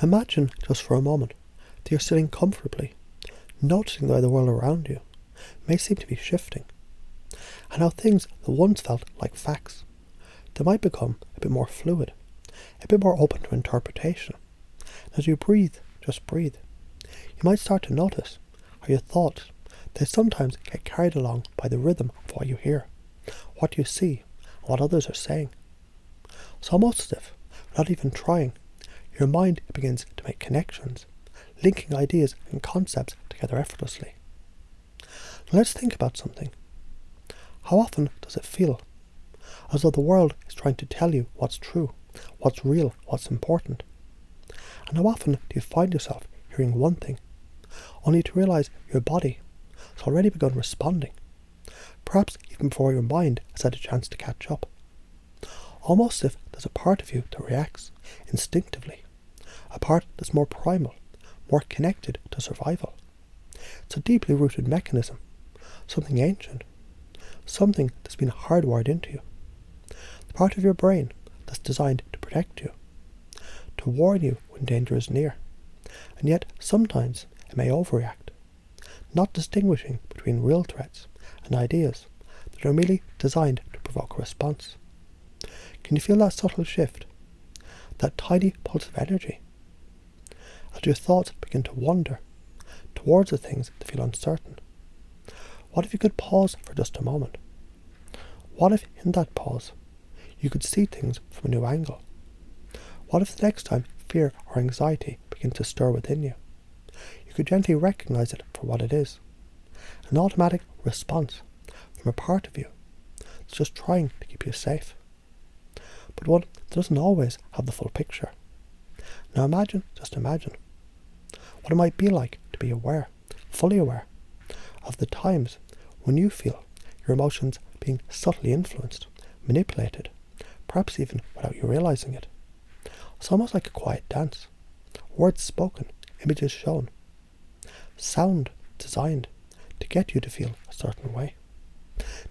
Imagine just for a moment that you're sitting comfortably, noticing the way the world around you may seem to be shifting, and how things that once felt like facts, they might become a bit more fluid, a bit more open to interpretation. As you breathe, just breathe, you might start to notice how your thoughts, they sometimes get carried along by the rhythm of what you hear, what you see, and what others are saying. It's almost as if, without even trying, your mind begins to make connections, linking ideas and concepts together effortlessly. Now let's think about something. How often does it feel as though the world is trying to tell you what's true, what's real, what's important? And how often do you find yourself hearing one thing, only to realize your body has already begun responding, perhaps even before your mind has had a chance to catch up? Almost as if there's a part of you that reacts instinctively, a part that's more primal, more connected to survival. It's a deeply rooted mechanism, something ancient, something that's been hardwired into you. The part of your brain that's designed to protect you, to warn you when danger is near, and yet sometimes it may overreact, not distinguishing between real threats and ideas that are merely designed to provoke a response. Can you feel that subtle shift, that tiny pulse of energy, as your thoughts begin to wander towards the things that feel uncertain? What if you could pause for just a moment? What if in that pause you could see things from a new angle? What if the next time fear or anxiety begin to stir within you, you could gently recognize it for what it is, an automatic response from a part of you that's just trying to keep you safe, but one that doesn't always have the full picture. Now imagine, just imagine, what it might be like to be aware, fully aware, of the times when you feel your emotions being subtly influenced, manipulated, perhaps even without you realizing it. It's almost like a quiet dance, words spoken, images shown, sound designed to get you to feel a certain way,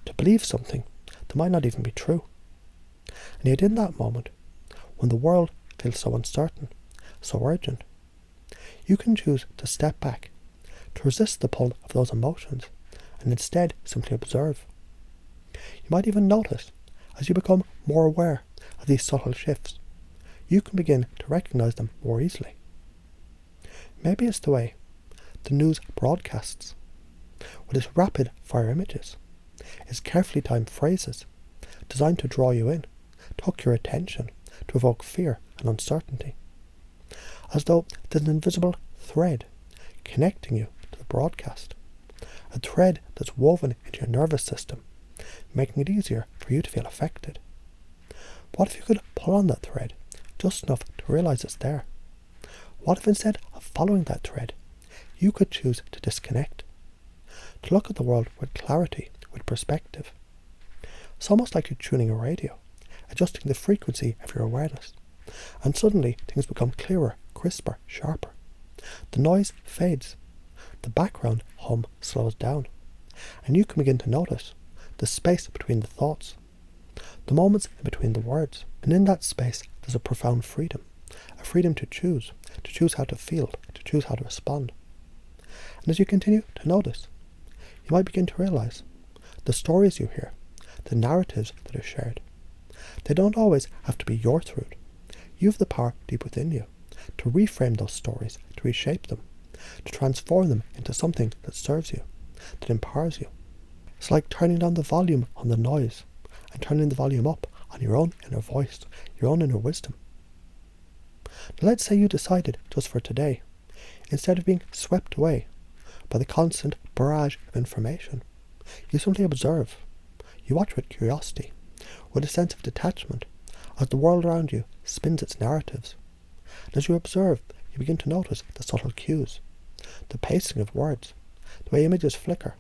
to believe something that might not even be true. And yet in that moment, when the world feels so uncertain, so urgent, you can choose to step back, to resist the pull of those emotions, and instead simply observe. You might even notice, as you become more aware of these subtle shifts, you can begin to recognize them more easily. Maybe it's the way the news broadcasts, with its rapid fire images, its carefully timed phrases, designed to draw you in, to hook your attention, to evoke fear and uncertainty, as though there's an invisible thread connecting you to the broadcast, a thread that's woven into your nervous system, making it easier for you to feel affected. What if you could pull on that thread just enough to realize it's there? What if instead of following that thread, you could choose to disconnect, to look at the world with clarity, with perspective? It's almost like you're tuning a radio, adjusting the frequency of your awareness, and suddenly things become clearer, crisper, sharper. The noise fades, the background hum slows down, and you can begin to notice the space between the thoughts, the moments in between the words, and in that space there's a profound freedom, a freedom to choose how to feel, to choose how to respond. And as you continue to notice, you might begin to realize the stories you hear, the narratives that are shared, they don't always have to be your truth. You have the power deep within you to reframe those stories, to reshape them, to transform them into something that serves you, that empowers you. It's like turning down the volume on the noise and turning the volume up on your own inner voice, your own inner wisdom. Now let's say you decided, just for today, instead of being swept away by the constant barrage of information, you simply observe. You watch with curiosity, with a sense of detachment, as the world around you spins its narratives. And as you observe, you begin to notice the subtle cues, the pacing of words, the way images flicker,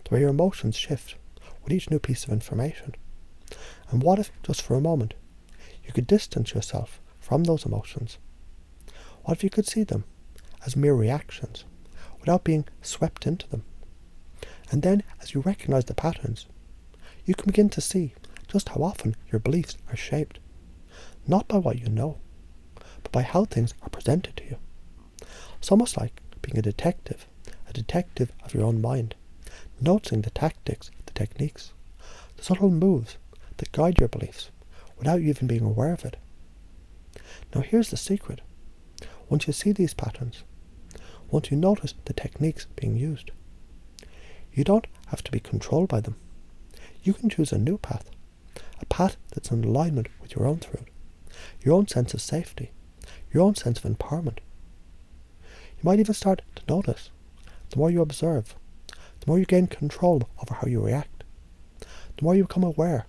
the way your emotions shift with each new piece of information. And what if, just for a moment, you could distance yourself from those emotions? What if you could see them as mere reactions, without being swept into them? And then, as you recognize the patterns, you can begin to see just how often your beliefs are shaped, not by what you know, but by how things are presented to you. It's almost like being a detective of your own mind, noticing the tactics, the techniques, the subtle moves that guide your beliefs without you even being aware of it. Now here's the secret. Once you see these patterns, once you notice the techniques being used, you don't have to be controlled by them. You can choose a new path, a path that's in alignment with your own truth, your own sense of safety, your own sense of empowerment. You might even start to notice, the more you observe, the more you gain control over how you react, the more you become aware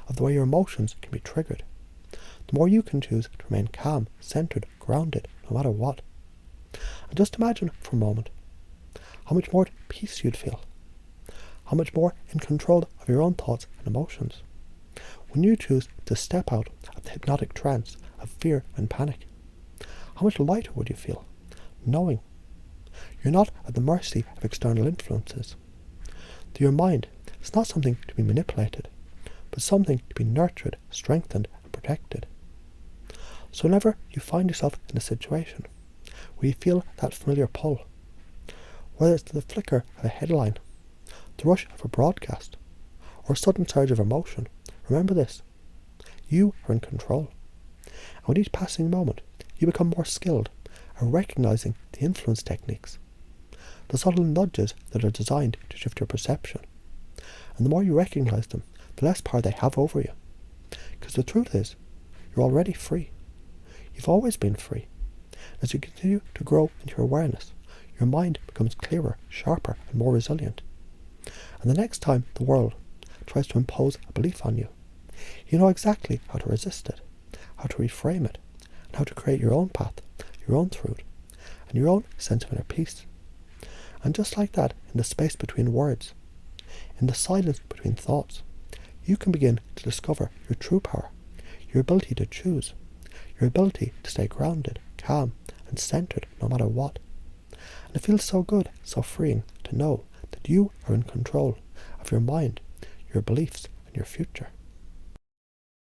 of the way your emotions can be triggered, the more you can choose to remain calm, centered, grounded, no matter what. And just imagine for a moment how much more at peace you'd feel, how much more in control of your own thoughts and emotions when you choose to step out of the hypnotic trance of fear and panic. How much lighter would you feel, knowing you're not at the mercy of external influences, that your mind is not something to be manipulated, but something to be nurtured, strengthened, and protected. So whenever you find yourself in a situation where you feel that familiar pull, whether it's the flicker of a headline, the rush of a broadcast, or a sudden surge of emotion, remember this: you are in control. And with each passing moment, you become more skilled at recognizing the influence techniques, the subtle nudges that are designed to shift your perception. And the more you recognize them, the less power they have over you. Because the truth is, you're already free. You've always been free. As you continue to grow into your awareness, your mind becomes clearer, sharper, and more resilient. And the next time the world tries to impose a belief on you, you know exactly how to resist it, how to reframe it, and how to create your own path, your own truth, and your own sense of inner peace. And just like that, in the space between words, in the silence between thoughts, you can begin to discover your true power, your ability to choose, your ability to stay grounded, calm, and centered no matter what. And it feels so good, so freeing to know that you are in control of your mind, your beliefs, and your future.